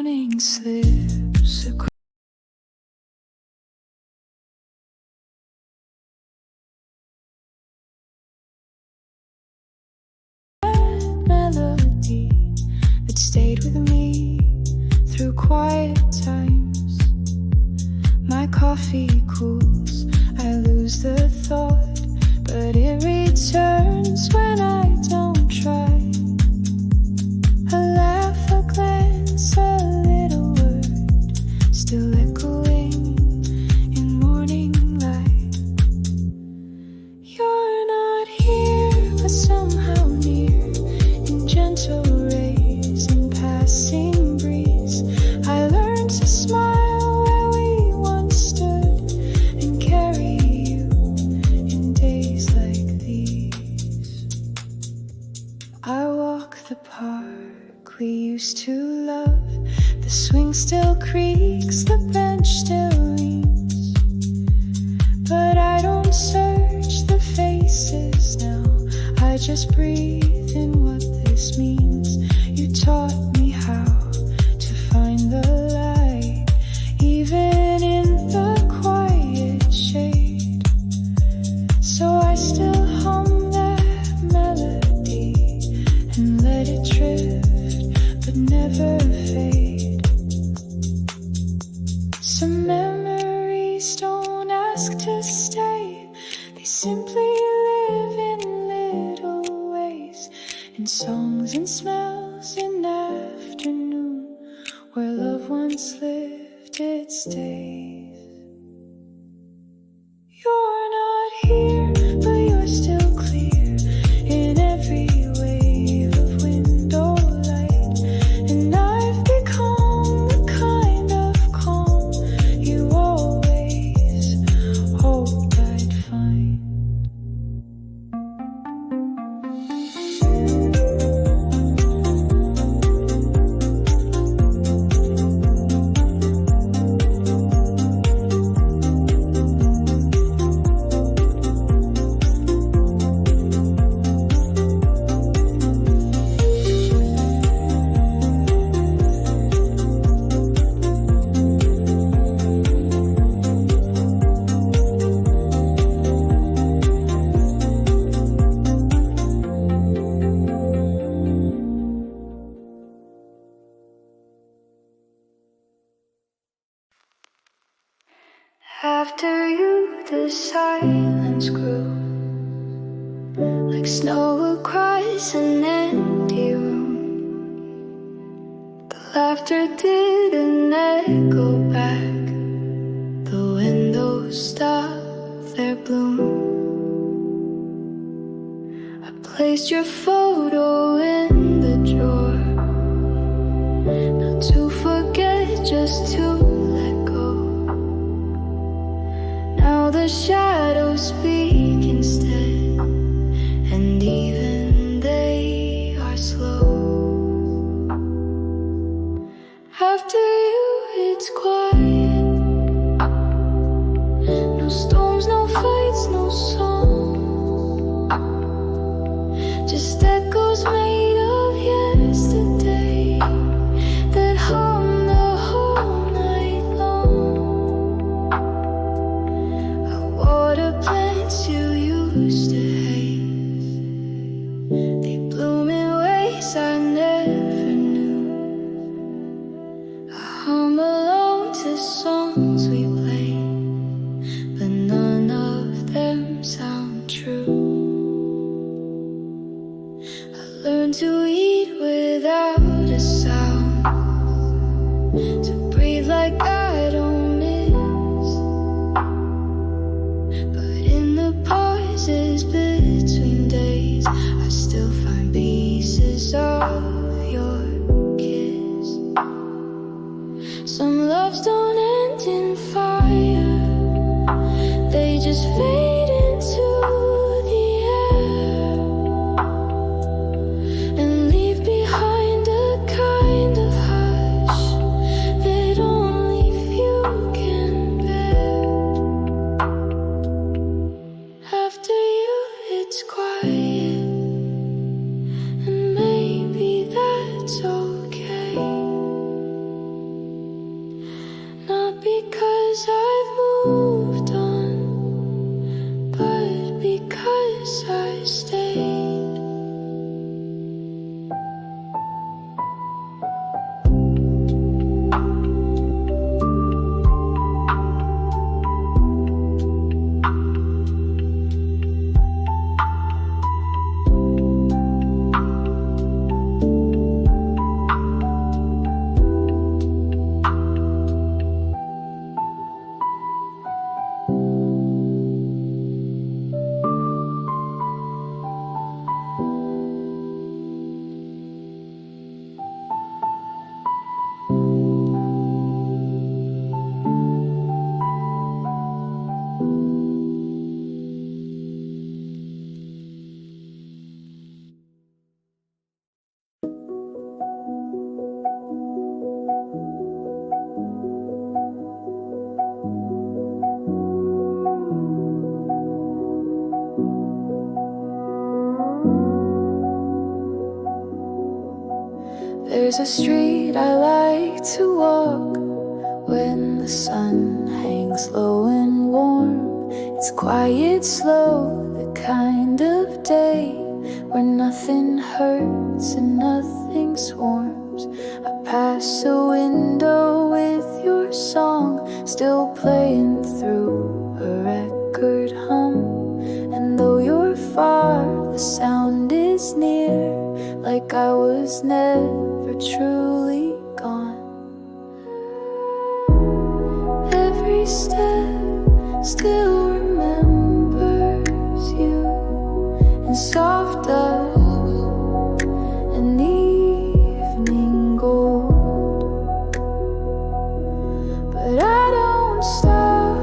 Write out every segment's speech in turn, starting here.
morning slips across melody that stayed with me through quiet times. My coffee cools, I lose the thought, but it returns when I don't try. A laugh, a glance, a little word, still echoing in morning light. You're not here, but somehow near, in gentle rays and passing breeze. I learned to smile where we once stood and carry you in days like these. I walk the park we used to love. The swing still creaks, the bench still leans. But I don't search the faces now, I just breathe in what this means. You taught me how to find the light, even in the quiet shade. So I still hum that melody and let it drift, but never fade. Some memories don't ask to stay, they simply live in little ways, in songs and smells in afternoon, where love once lived its days. You're not here, but you're still clear in every wave of window light. And I've become the kind of calm you always hoped I'd find. After you, the silence grew like snow across an empty room. The laughter didn't echo back, the windows stopped their bloom. I placed your photo in the drawer, not to forget, just to let go. Now the shadows speak instead, and even they are slow. After you, it's quiet. No storms, no fights, no song. Just echoes made of yesterday that hum the whole night long. Water plants you used to hate, they bloom in ways I never knew. I hum alone to songs we played, but none of them sound true. I learned to eat without a sound, to breathe like I don't miss. But in the pauses between days, I still find pieces of your kiss. Some loves don't end in fire, they just fade into the air and leave behind a kind of hush that only few can bear. After you, it's quiet, and maybe that's okay. There's a street I like to walk when the sun hangs low and warm. It's quiet, slow, the kind of day where nothing hurts and nothing swarms. I pass a window with your song still playing through a record hum. And though you're far, the sound is near, like I was never truly gone. Every step still remembers you in soft dust and evening gold. But I don't stop,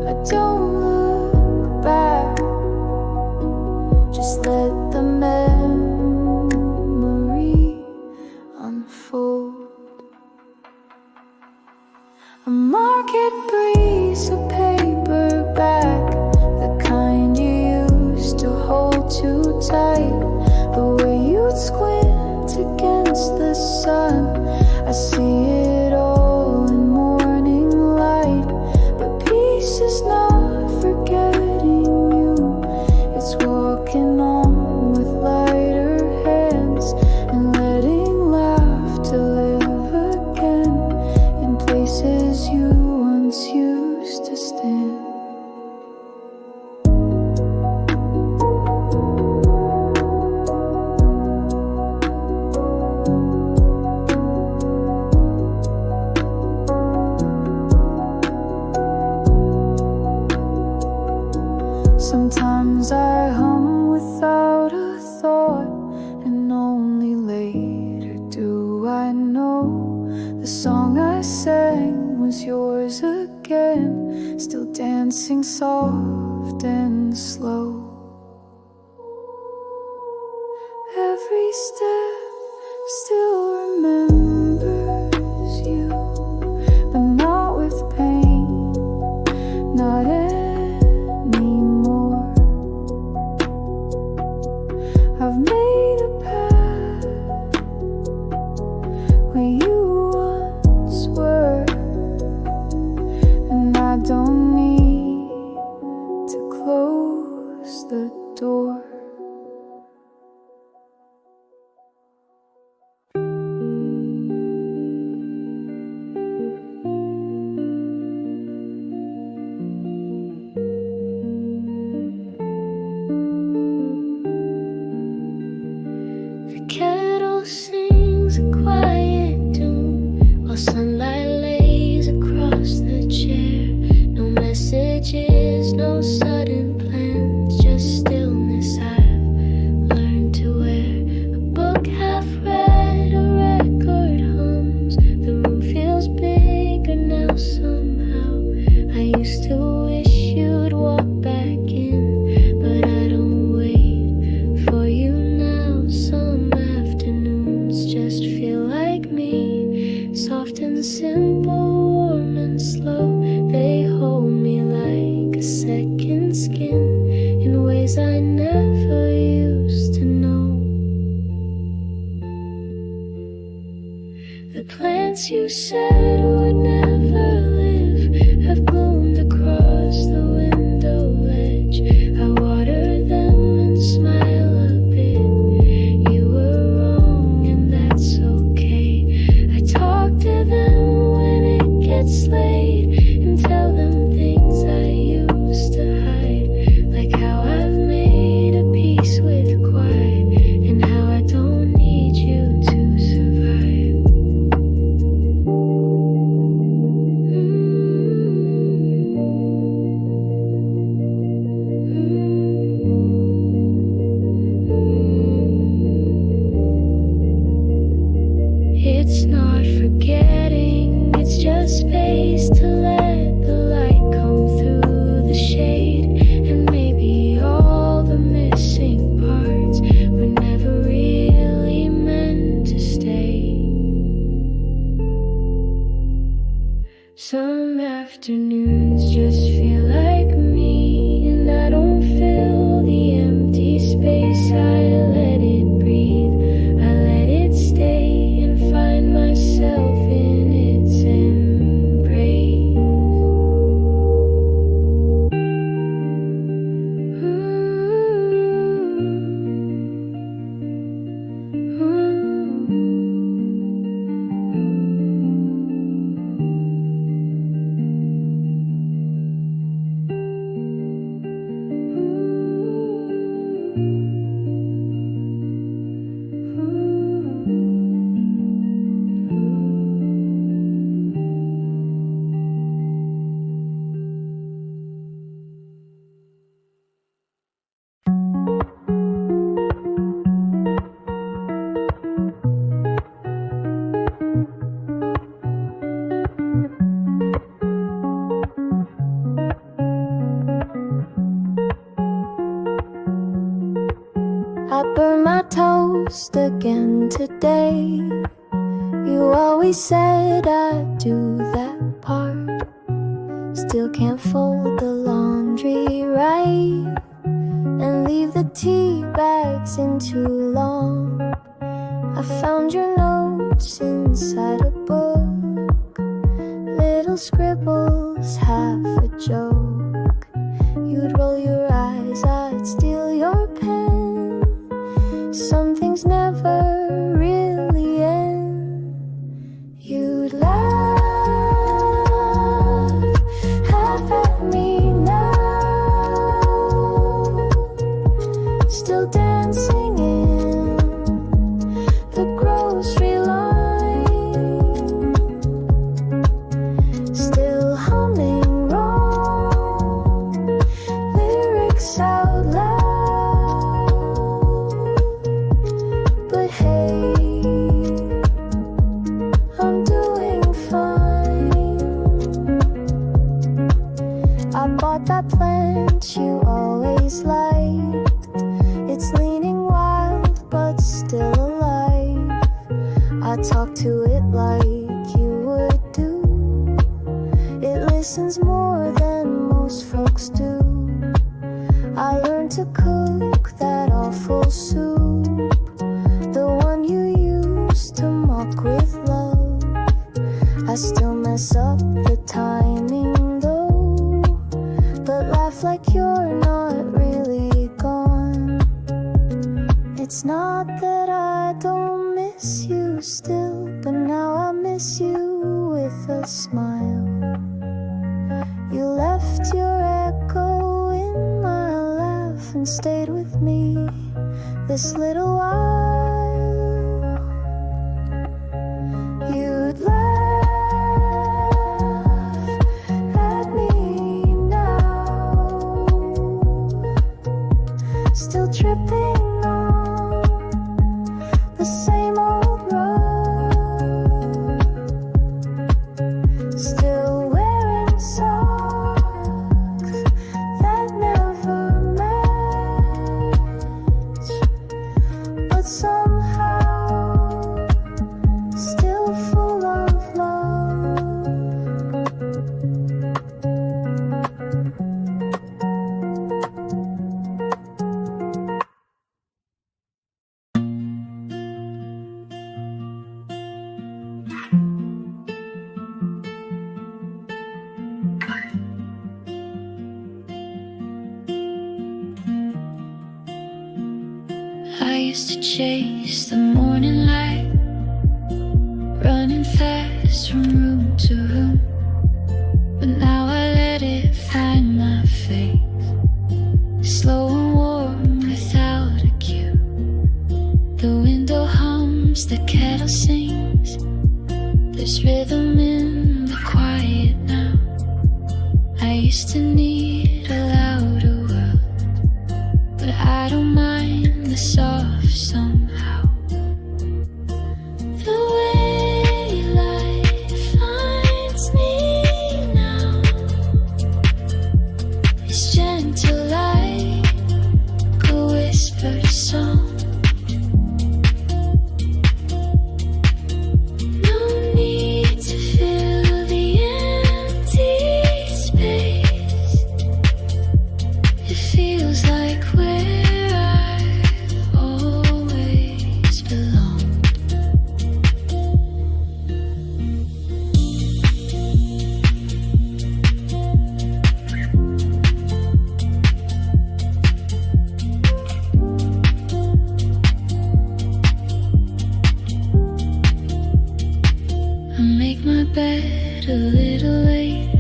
I don't look back, just let the memory unfold. A market breeze, a paperback, the kind you used to hold too tight. The way you'd squint against the sun, I see it all in morning light. But peace is not forgetting you, it's walking on with lighter hands and letting laughter live again in places you once used to stand. Sometimes I hum without a thought, and only later do I know the song I sang was yours again, still dancing soft and slow. Every step still remembers you, but not with pain, not anymore. I've made a path where you once were, and I don't need to close the door. The kettle sings a quiet tune while sunlight lays across the chair. No messages, no sudden plans, just stillness I've learned to wear. A book half read, a record hums. The room feels bigger now somehow. I used to wish you'd walk back in, but I don't wait for you now. Some afternoons just feel like me, soft and simple, warm and slow. They hold me like a second skin in ways I never used to know. The plants you said would never live have bloomed across the window ledge. I water them and smile a bit. You were wrong and that's okay. I talk to them when it gets late and tell them things I used to hide, like how I've made a peace with quiet and how I don't need you to survive. closed again today. You always said I'd do that part. Still can't fold the laundry right and leave the tea bags in too long. I found your notes inside a book, little scribbles, half a joke. You'd roll your eyes, I'd steal your pen. Some things never really end. You'd laugh at me now, still dancing in the grocery line, still humming wrong lyrics out loud. But hey, I'm doing fine. I bought that plant you always liked. It's leaning wild but still alive. I talk to it like you would do. It listens more than most folks do. I learned to cook that awful soup, the one you used to mock with love. I still mess up the timing though, but laugh like you're not really gone. It's not that I don't miss you still, but now I miss you with a smile. You left your echo in my laugh and stayed with me this little while. You'd laugh at me now, still tripping on the same old road, still wearing socks that never match, but somehow still full of love. I used to chase the morning light, running fast from room to room, but now I let it find my face, slow and warm without a cue. The window hums, the kettle sings, there's rhythm in the quiet now. I used to need a louder world, but I don't mind the soft somehow. The way life finds me now is gentle like a whispered song. No need to fill the empty space. It feels like where I've always belonged. I make my bed a little late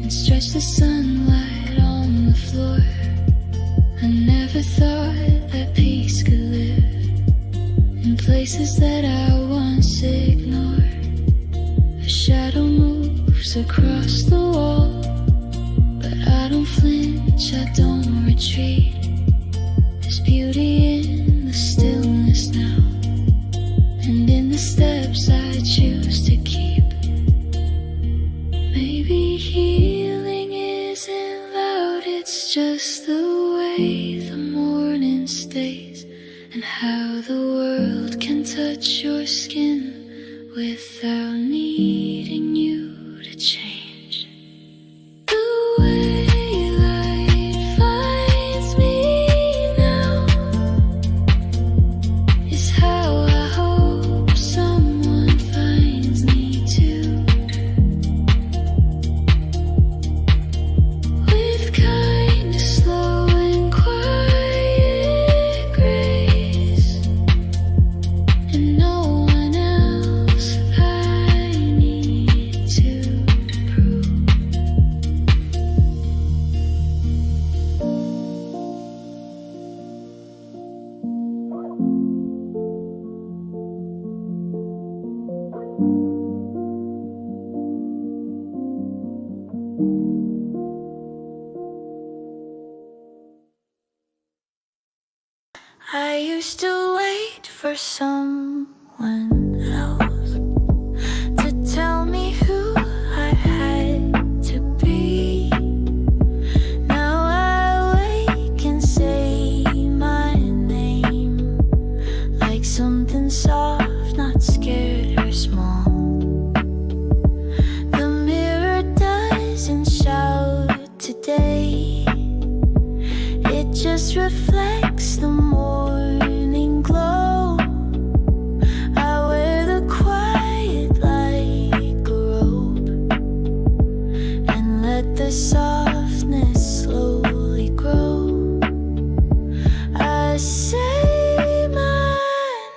and stretch the sunlight on the floor. I never thought that peace could live in places that I once ignored. A shadow moves across the wall, but I don't flinch, I don't retreat. There's beauty in the stillness now, and in the steps I choose to keep. Maybe healing isn't loud, it's just the way the morning stays and how how the world can touch your skin without needing you to change. The way light finds me now is how I hope someone finds me too. With kind of slow and quiet grace, and no one else I need to prove. I used to wait for someone else to tell me who I had to be. Now I wake and say my name like something soft, not scared or small. The mirror doesn't shout today, it just reflects the morning glow. I wear the quiet like a robe and let the softness slowly grow. I say my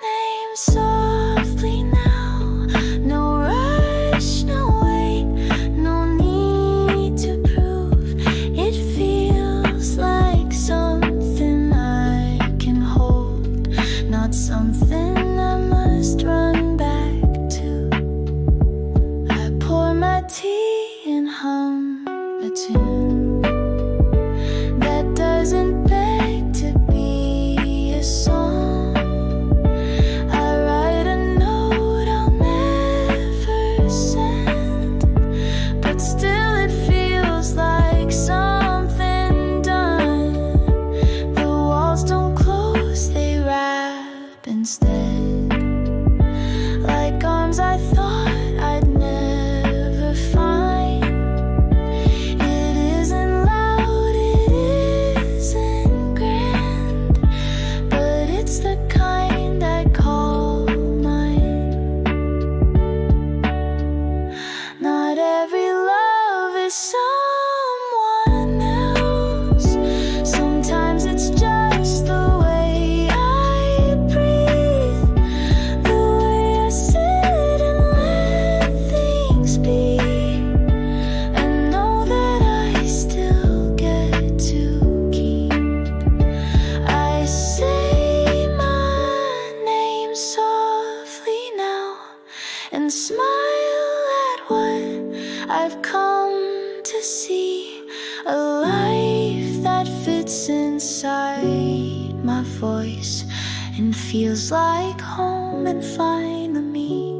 name softly now. No rush, no wait, no need to prove. It feels like something I can hold, not something I must run back to. I pour my tea and hum a tune that doesn't beg to be a song. I write a note I'll never send, but still it feels like something done. The walls don't close, they wrap instead, like arms I thought I'd never find. It isn't loud, it isn't grand, but it's the kind I call mine. Not every love is someone else. Sometimes it's just the way I breathe, the way I sit and let things be, and know that I still get to keep. I say my name softly now and smile at what I've come to see. A life that fits inside my voice and feels like home and fine to me.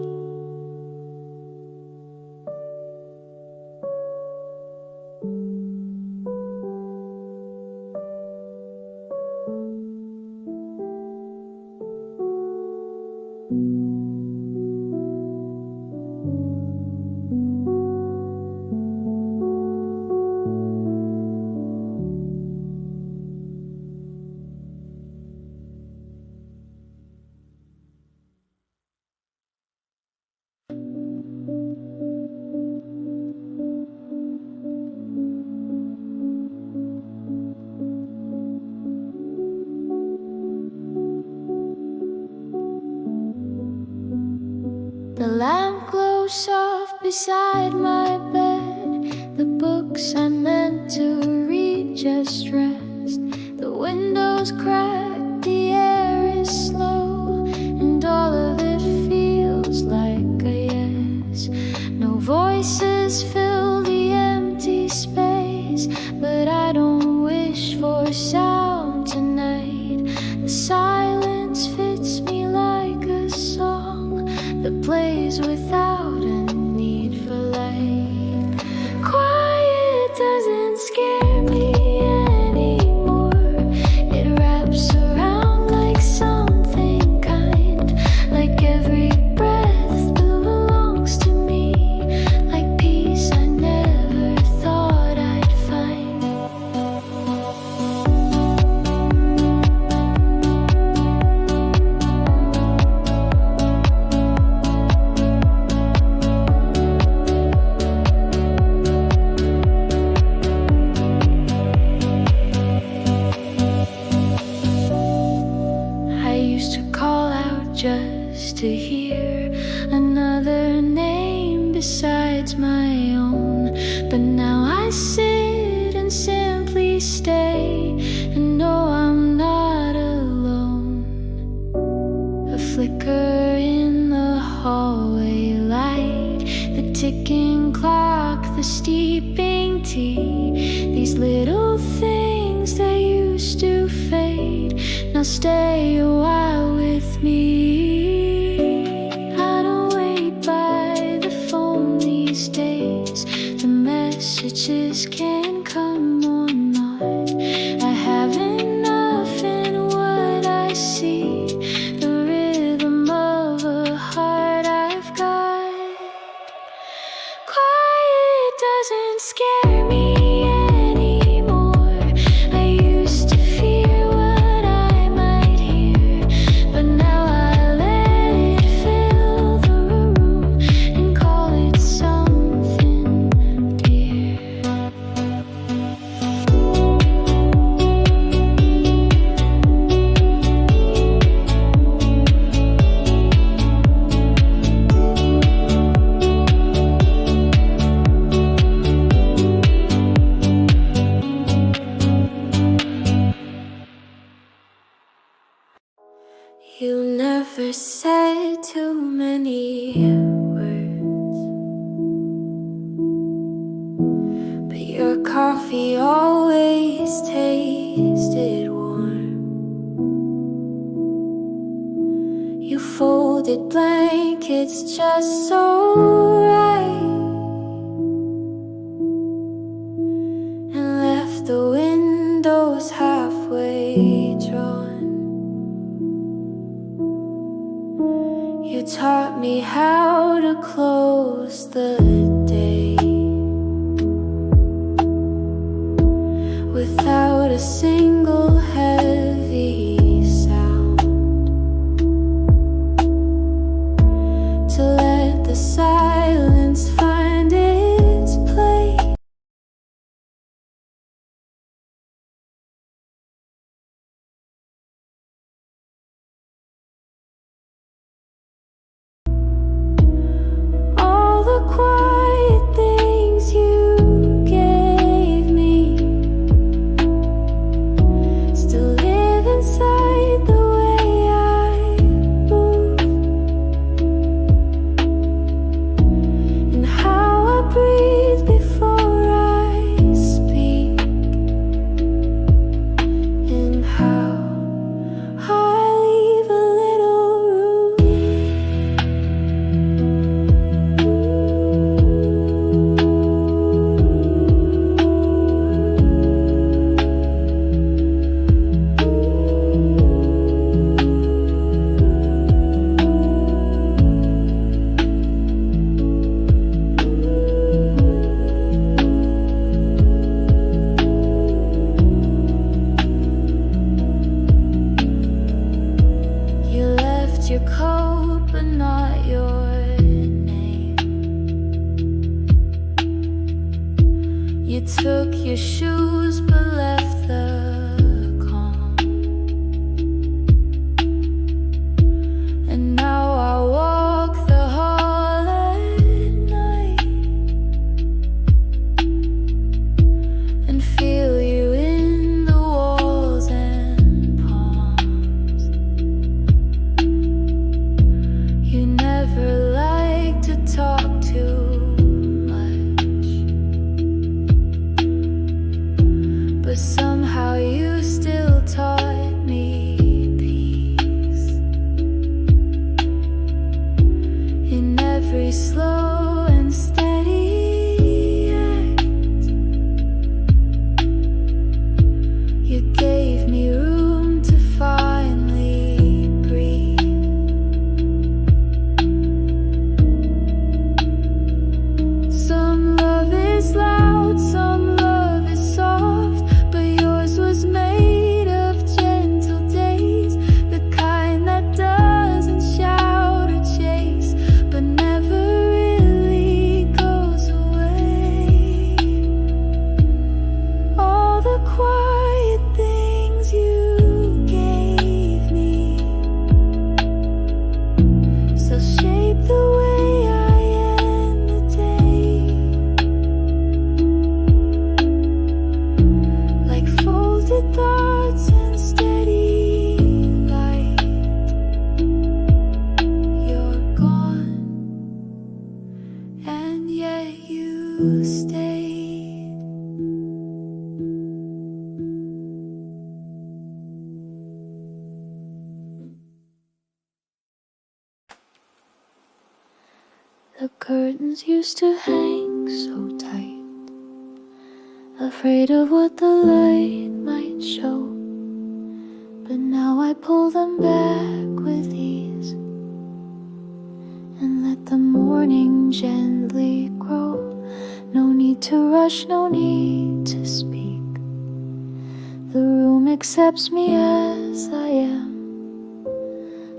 The lamp glows soft beside my bed. The books I meant to read just rest. The windows crack, the air is slow, and all of it feels like a yes. No voices fill the empty space, but I don't wish for sound tonight. The silence fits me like a song that plays without a need for light. Quiet doesn't scare me anymore. It wraps around like something just to hear another name besides my own. But now I sit and simply stay and know I'm not alone. A flicker in the hallway light, the ticking clock, the steeping tea. These little things that used to fade now stay a while with me. I don't wait by the phone these days. The messages can come or not. I have enough in what I see, the rhythm of a heart I've got. Quiet doesn't scare me anymore. I used to fear what I might hear, but now I let it fill the room and call it something dear. You never said too many words, but your coffee always tasted warm. You folded blankets just so right and left the windows halfway drawn. You taught me how to close the day without a single heavy sound, to let the silence find its place. All the quiet things you gave me still live inside the way I move and how I breathe before I speak and how I leave a little You left your coat but not your name. You took your shoes but left the calm. And now I walk the hall at night and feel you in the walls and palms. You never like to talk too much, but somehow you still taught me peace in every slow and steady act. You gave me room to finally breathe. Some love is loud, some love is soft, but yours was made of gentle days, the kind that doesn't shout or chase, but never really The curtains used to hang so tight, afraid of what the light might show. But now I pull them back with ease and let the morning gently grow. No need to rush, no need to speak. The room accepts me as I am.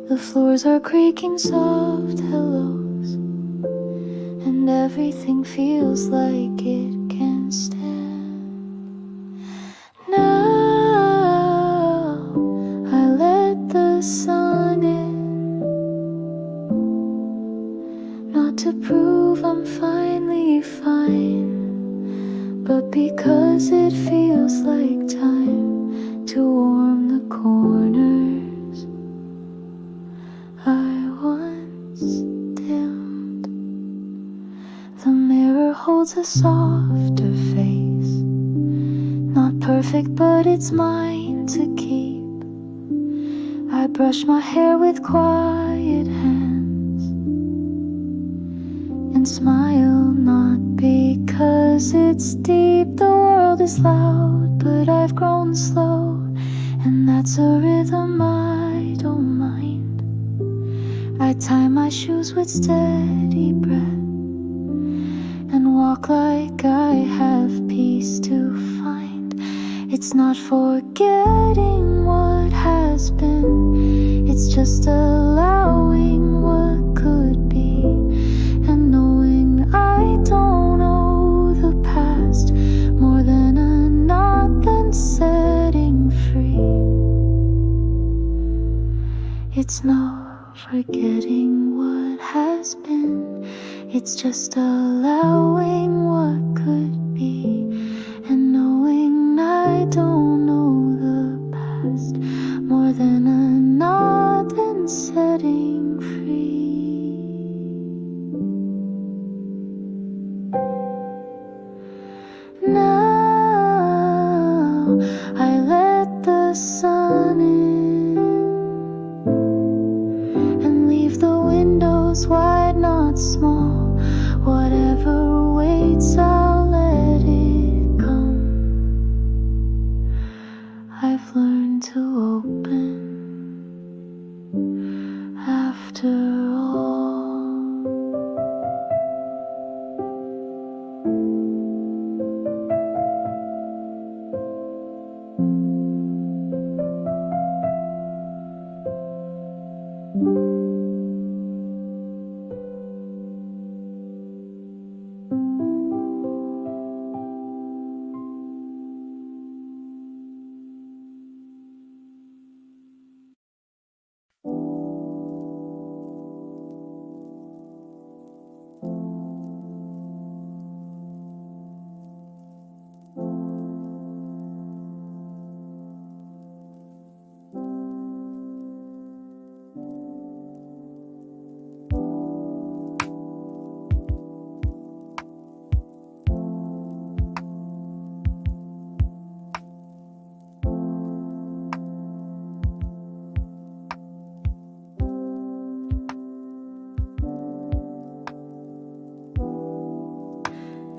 The floors are creaking soft hellos, and everything feels like it can stand. Now I let the sun in, not to prove I'm finally fine, but because it feels like time to warm the corners I once dimmed. The mirror holds a softer face, not perfect but it's mine to keep. I brush my hair with quiet hands and smile, not because it's deep. The world is loud, but I've grown slow, and that's a rhythm I don't mind. I tie my shoes with steady breath and walk like I have peace to find. It's not forgetting what has been, it's just allowing what could be, and knowing I don't owe the past more than a knot, then setting free. It's no forgetting what has been, it's just allowing what could be, and knowing I don't know the past more than a knot, then setting free. Now I let the sun in and leave the windows wide, not small. Whatever waits, I'll let it come. I've learned to open after all.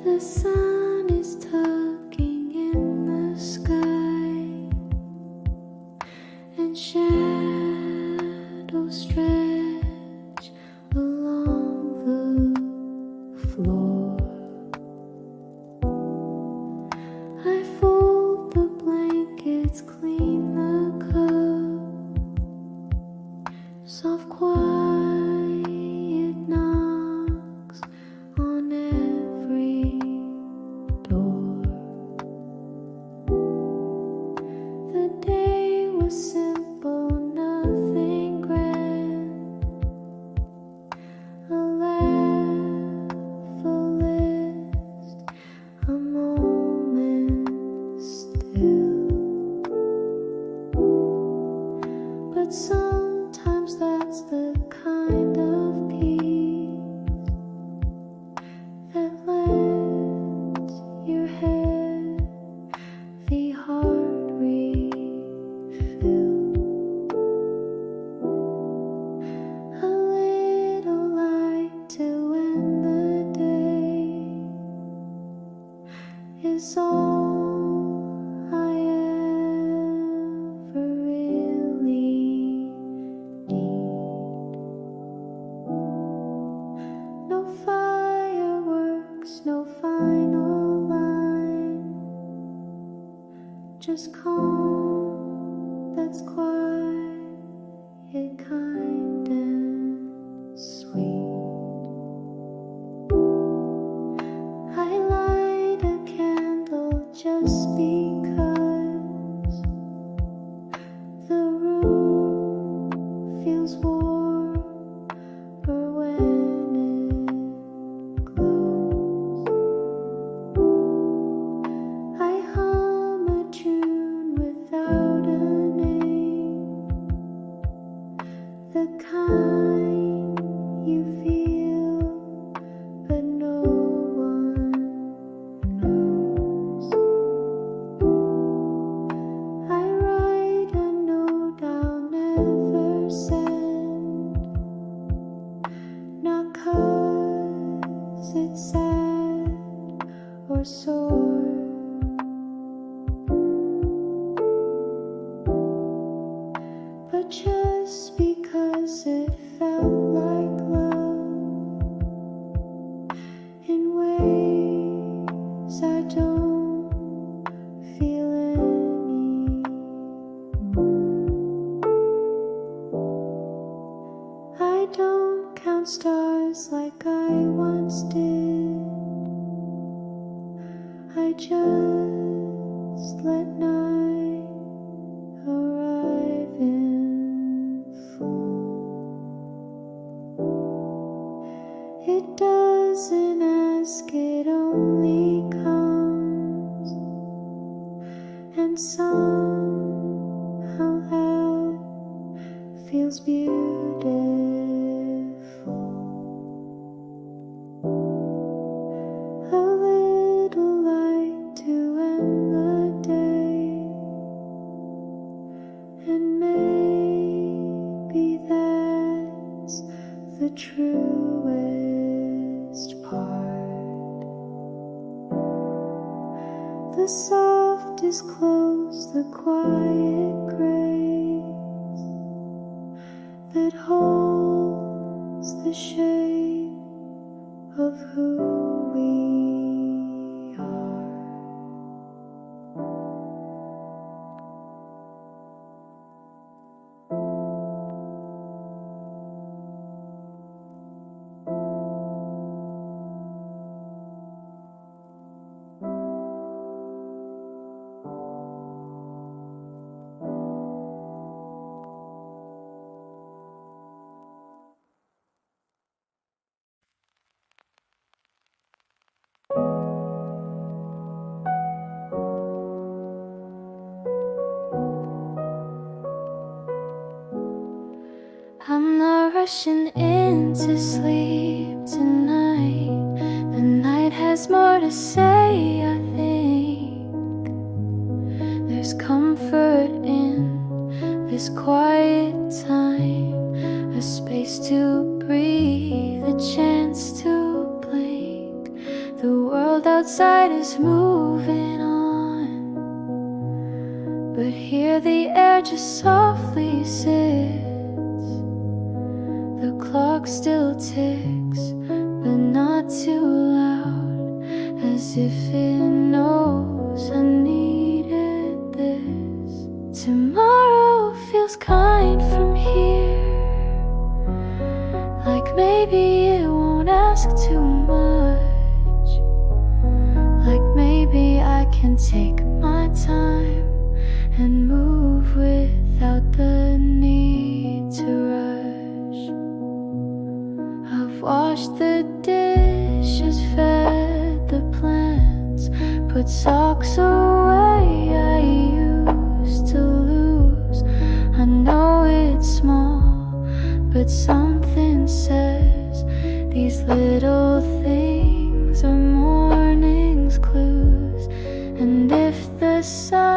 The sun is tugging in the sky, and shadows stretch along the floor. I fold the blankets, clean the cup, soft quiet knocks on every door. The day was simple, nothing grand. A laugh, a list, a moment still. But sometimes that's the kind just calm, that's quiet, kind and sweet. I light a candle just because the room feels warm, or when it glows. I hum a tune without a name, the kind you feel but no one knows. I write a note I'll never send, not 'cause it's sad or sore, but just because it felt like love in ways I don't feel anymore. I don't count stars like I once did. I just let night arrive in full. It doesn't ask, it only comes, and somehow out feels beautiful. A little light to end the day, and maybe that's the truest part. The soft is close, the quiet grace that holds the shape of who we are. I'm not rushing into sleep tonight. The night has more to say, I think. There's comfort in this quiet time, a space to breathe, a chance to blink. The world outside is moving on, but here the air just softly sits. The clock still ticks, but not too loud, as if it knows I needed this. Tomorrow feels kind from here, like maybe it won't ask too much, like maybe I can take my time and move without the need to rush. I've washed the dishes, fed the plants, put socks away I used to lose. I know it's small, but something says these little things are morning's clues. And if the sun